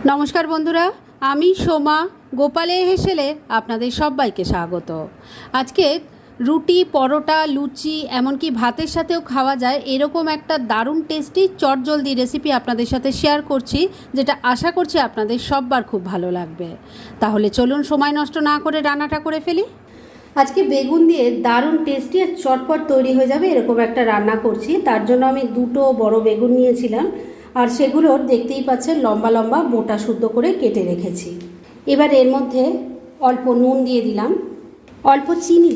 নমস্কার বন্ধুরা, আমি সোমা গোপালে হেসেলে আপনাদের সবাইকে স্বাগত। আজকে রুটি, পরোটা, লুচি এমনকি ভাতের সাথেও খাওয়া যায় এরকম একটা দারুণ টেস্টি চটজলদি রেসিপি আপনাদের সাথে শেয়ার করছি, যেটা আশা করছি আপনাদের সববার খুব ভালো লাগবে। তাহলে চলুন সময় নষ্ট না করে রান্নাটা করে ফেলি। আজকে বেগুন দিয়ে দারুণ টেস্টি আর চটপট তৈরি হয়ে যাবে এরকম একটা রান্না করছি। তার জন্য আমি দুটো বড় বেগুন নিয়েছিলাম, আর সেগুলোর দেখতেই পাচ্ছেন লম্বা লম্বা বোটা শুদ্ধ করে কেটে রেখেছি। এবার এর মধ্যে অল্প নুন দিয়ে দিলাম, অল্প চিনি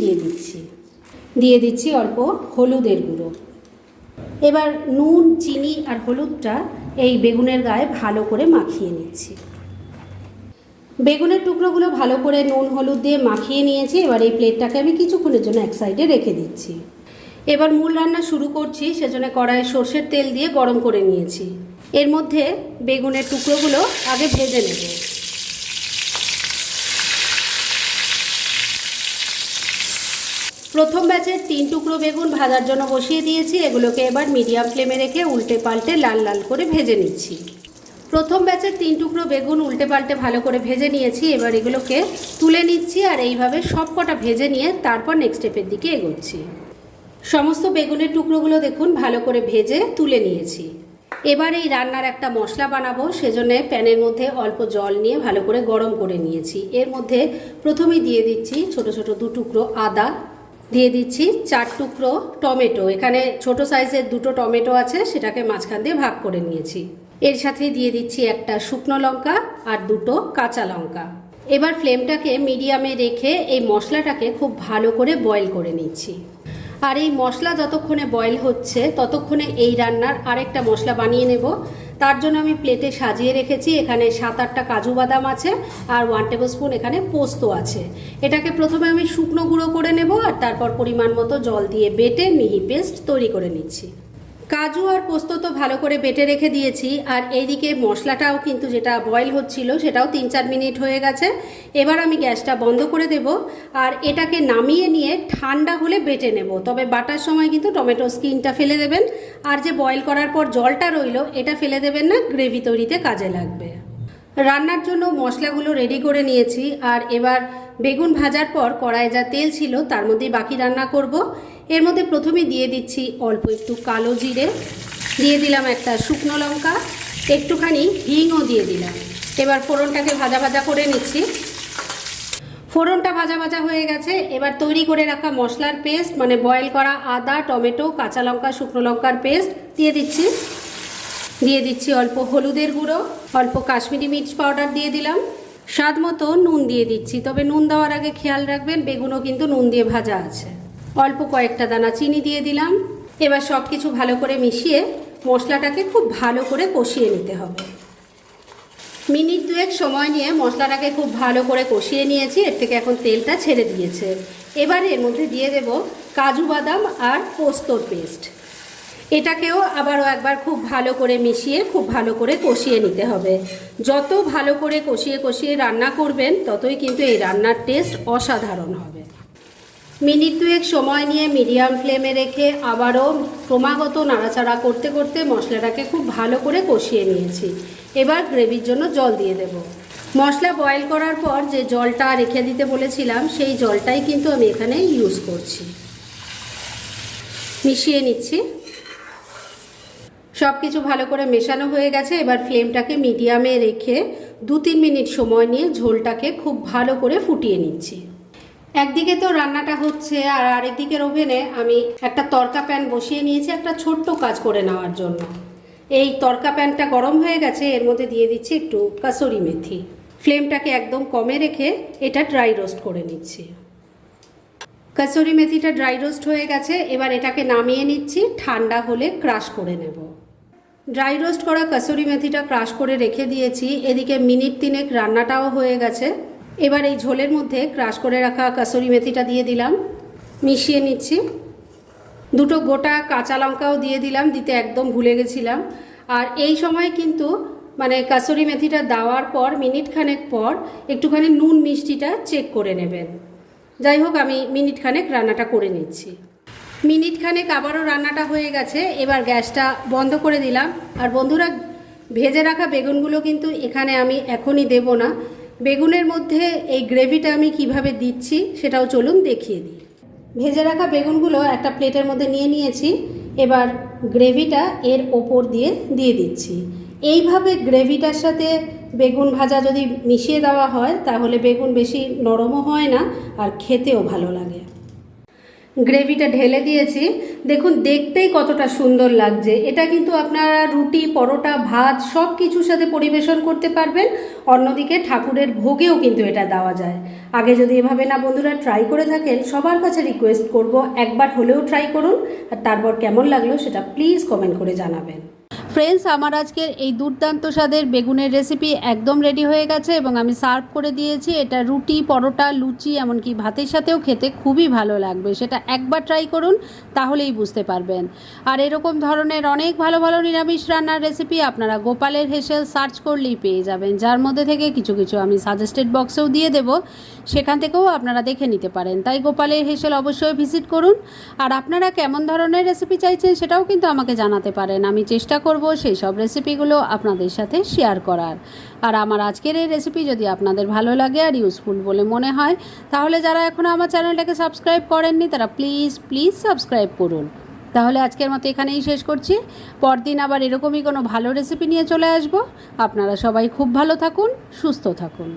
দিয়ে দিচ্ছি অল্প হলুদের গুঁড়ো। এবার নুন, চিনি আর হলুদটা এই বেগুনের গায়ে ভালো করে মাখিয়ে নিচ্ছি। বেগুনের টুকরোগুলো ভালো করে নুন হলুদ দিয়ে মাখিয়ে নিয়েছি। এবার এই প্লেটটাকে আমি কিছুক্ষণের জন্য এক সাইডে রেখে দিচ্ছি। এবার মূল রান্না শুরু করছি। সেজন্য কড়াইয়ে সর্ষের তেল দিয়ে গরম করে নিয়েছি। এর মধ্যে বেগুনের টুকরোগুলো আগে ভেজে নেব। প্রথম ব্যাচের 3 টুকরো বেগুন ভাজার জন্য বসিয়ে দিয়েছি। এগুলোকে এবার মিডিয়াম ফ্লেমে রেখে উল্টে পাল্টে লাল লাল করে ভেজে নিচ্ছি। প্রথম ব্যাচের 3 টুকরো বেগুন উল্টে পাল্টে ভালো করে ভেজে নিয়েছি। এবার এগুলোকে তুলে নিচ্ছি, আর এইভাবে সব কটা ভেজে নিয়ে তারপর নেক্সট স্টেপের দিকে এগোচ্ছি। সমস্ত বেগুনের টুকরোগুলো দেখুন ভালো করে ভেজে তুলে নিয়েছি। এবার এই রান্নার একটা মশলা বানাবো। সেজন্য প্যানের মধ্যে অল্প জল নিয়ে ভালো করে গরম করে নিয়েছি। এর মধ্যে প্রথমেই দিয়ে দিচ্ছি ছোট ছোট 2 টুকরো আদা, দিয়ে দিচ্ছি 4 টুকরো টমেটো। এখানে ছোট সাইজের 2টো টমেটো আছে, সেটাকে মাঝখান দিয়ে ভাগ করে নিয়েছি। এর সাথে দিয়ে দিচ্ছি একটা শুকনো লঙ্কা আর 2টো কাঁচা লঙ্কা। এবার ফ্লেমটাকে মিডিয়ামে রেখে এই মশলাটাকে খুব ভালো করে বয়েল করে নিচ্ছি। আর এই মশলা যতক্ষণে বয়েল হচ্ছে ততক্ষণে এই রান্নার আরেকটা মশলা বানিয়ে নেব। তার জন্য আমি প্লেটে সাজিয়ে রেখেছি। এখানে 7-8টা কাজু বাদাম আছে আর 1 টেবিল স্পুন এখানে পোস্ত আছে। এটাকে প্রথমে আমি শুকনো গুঁড়ো করে নেব, আর তারপর পরিমাণ মতো জল দিয়ে বেটে মিহি পেস্ট তৈরি করে নিচ্ছি। কাজু আর পোস্ত তো ভালো করে বেটে রেখে দিয়েছি, আর এইদিকে মশলাটাও কিন্তু যেটা বয়েল হচ্ছিল সেটাও 3-4 মিনিট হয়ে গেছে। এবার আমি গ্যাসটা বন্ধ করে দেব, আর এটাকে নামিয়ে নিয়ে ঠান্ডা হলে বেটে নেব। তবে বাটার সময় কিন্তু টমেটো স্কিনটা ফেলে দেবেন, আর যে বয়েল করার পর জলটা রইল এটা ফেলে দেবেন না, গ্রেভি তৈরিতে কাজে লাগবে। রান্নার জন্য মশলাগুলো রেডি করে নিয়েছি, আর এবার বেগুন ভাজার পর কড়াইয়ে যা তেল ছিল তার মধ্যেই বাকি রান্না করব। এর মধ্যে প্রথমে দিয়ে দিচ্ছি অল্প একটু কালো জিরে, দিয়ে দিলাম একটা শুকনো লঙ্কা, একটুখানি হিংও দিয়ে দিলাম। এবার ফোড়নটাকে ভাজা ভাজা করে নিচ্ছি। ফোড়নটা ভাজা ভাজা হয়ে গেছে। এবার তৈরি করে রাখা মশলার পেস্ট, মানে বয়েল করা আদা, টমেটো, কাঁচা লঙ্কা, শুকনো লঙ্কার পেস্ট দিয়ে দিচ্ছি অল্প হলুদের গুঁড়ো, অল্প কাশ্মীরি মির্চ পাউডার দিয়ে দিলাম, স্বাদ মতো নুন দিয়ে দিচ্ছি। তবে নুন দেওয়ার আগে খেয়াল রাখবেন বেগুনও কিন্তু নুন দিয়ে ভাজা আছে। অল্প কয়েকটা দানা চিনি দিয়ে দিলাম। এবার সব কিছু ভালো করে মিশিয়ে মশলাটাকে খুব ভালো করে কষিয়ে নিতে হবে। মিনিট 2 সময় নিয়ে মশলাটাকে খুব ভালো করে কষিয়ে নিয়েছি। এর থেকে এখন তেলটা ছেড়ে দিয়েছে। এবার এর মধ্যে দিয়ে দেব কাজু বাদাম আর পোস্তর পেস্ট। এটাকেও আবারও একবার খুব ভালো করে মিশিয়ে খুব ভালো করে কষিয়ে নিতে হবে। যত ভালো করে কষিয়ে কষিয়ে রান্না করবেন ততই কিন্তু এই রান্নার টেস্ট অসাধারণ হবে। মিনিট 2 সময় নিয়ে মিডিয়াম ফ্লেমে রেখে আবারও ক্রমাগত নাড়াচাড়া করতে করতে মশলাটাকে খুব ভালো করে কষিয়ে নিয়েছি। এবার গ্রেভির জন্য জল দিয়ে দেব। মশলা বয়েল করার পর যে জলটা রেখে দিতে বলেছিলাম সেই জলটাই কিন্তু আমি এখানে ইউজ করছি। মিশিয়ে নিচ্ছি। সব কিছু ভালো করে মেশানো হয়ে গেছে। এবার ফ্লেমটাকে মিডিয়ামে রেখে 2-3 মিনিট সময় নিয়ে ঝোলটাকে খুব ভালো করে ফুটিয়ে নিচ্ছি। একদিকে তো রান্নাটা হচ্ছে, আর আরেকদিকের ওভেনে আমি একটা তড়কা প্যান বসিয়ে নিয়েছি একটা ছোট্ট কাজ করে নেওয়ার জন্য। এই তড়কা প্যানটা গরম হয়ে গেছে। এর মধ্যে দিয়ে দিচ্ছি একটু কাসুরি মেথি। ফ্লেমটাকে একদম কমে রেখে এটা ড্রাই রোস্ট করে নিচ্ছি। কাসুরি মেথিটা ড্রাই রোস্ট হয়ে গেছে। এবার এটাকে নামিয়ে নিচ্ছি, ঠান্ডা হলে ক্রাশ করে নেব। ড্রাই রোস্ট করা কাসুরি মেথিটা ক্রাশ করে রেখে দিয়েছি। এদিকে মিনিট 3 রান্নাটাও হয়ে গেছে। এবার এই ঝোলের মধ্যে ক্রাশ করে রাখা কাসুরি মেথিটা দিয়ে দিলাম, মিশিয়ে নিচ্ছি। 2টো গোটা কাঁচা লঙ্কাও দিয়ে দিলাম, দিতে একদম ভুলে গেছিলাম। আর এই সময় কিন্তু মানে কাসুরি মেথিটা দেওয়ার পর মিনিট খানেক পর একটুখানি নুন মিষ্টিটা চেক করে নেবেন। যাই হোক, আমি মিনিট খানেক রান্নাটা করে নিচ্ছি। মিনিট খানেক আবারও রান্নাটা হয়ে গেছে। এবার গ্যাসটা বন্ধ করে দিলাম। আর বন্ধুরা, ভেজে রাখা বেগুনগুলো কিন্তু এখানে আমি এখনই দেব না। বেগুনের মধ্যে এই গ্রেভিটা আমি কিভাবে দিচ্ছি সেটাও চলুন দেখিয়ে দিই। ভেজে রাখা বেগুনগুলো একটা প্লেটের মধ্যে নিয়ে নিয়েছি। এবার গ্রেভিটা এর ওপর দিয়ে দিচ্ছি। এইভাবে গ্রেভিটার সাথে বেগুন ভাজা যদি মিশিয়ে দেওয়া হয় তাহলে বেগুন বেশি নরমও হয় না আর খেতেও ভালো লাগে। গ্রেভিটা ঢেলে দিয়েছি, দেখুন দেখতেই কতটা সুন্দর লাগছে। এটা কিন্তু আপনারা রুটি, পরোটা, ভাত সব কিছুর সাথে পরিবেশন করতে পারবেন। অন্যদিকে ঠাকুরের ভোগেও কিন্তু এটা দেওয়া যায়। আগে যদি এভাবে না বন্ধুরা ট্রাই করে থাকেন, সবার কাছে রিকোয়েস্ট করব একবার হলেও ট্রাই করুন, আর তারপর কেমন লাগলো সেটা প্লিজ কমেন্ট করে জানাবেন। ফ্রেন্ডস, আমার আজকের এই দুর্দান্ত স্বাদের বেগুনের রেসিপি একদম রেডি হয়ে গেছে এবং আমি সার্ভ করে দিয়েছি। এটা রুটি, পরোটা, লুচি এমনকি ভাতের সাথেও খেতে খুবই ভালো লাগবে। সেটা একবার ট্রাই করুন, তাহলেই বুঝতে পারবেন। আর এরকম ধরনের অনেক ভালো ভালো নিরামিষ রান্নার রেসিপি আপনারা গোপালের হেসেল সার্চ করলেই পেয়ে যাবেন, যার মধ্যে থেকে কিছু কিছু আমি সাজেস্টেড বক্সেও দিয়ে দেব, সেখান থেকেও আপনারা দেখে নিতে পারেন। তাই গোপালের হেসেল অবশ্যই ভিজিট করুন। আর আপনারা কেমন ধরনের রেসিপি চাইছেন সেটাও কিন্তু আমাকে জানাতে পারেন। আমি চেষ্টা করব সেই সব রেসিপিগুলো আপনাদের সাথে শেয়ার করার। আর আমার আজকের এই রেসিপি যদি আপনাদের ভালো লাগে আর ইউজফুল বলে মনে হয়, তাহলে যারা এখনও আমার চ্যানেলটাকে সাবস্ক্রাইব করেননি তারা প্লিজ সাবস্ক্রাইব করুন। তাহলে আজকের মতো এখানেই শেষ করছি। পরদিন আবার এরকমই কোনো ভালো রেসিপি নিয়ে চলে আসব। আপনারা সবাই খুব ভালো থাকুন, সুস্থ থাকুন।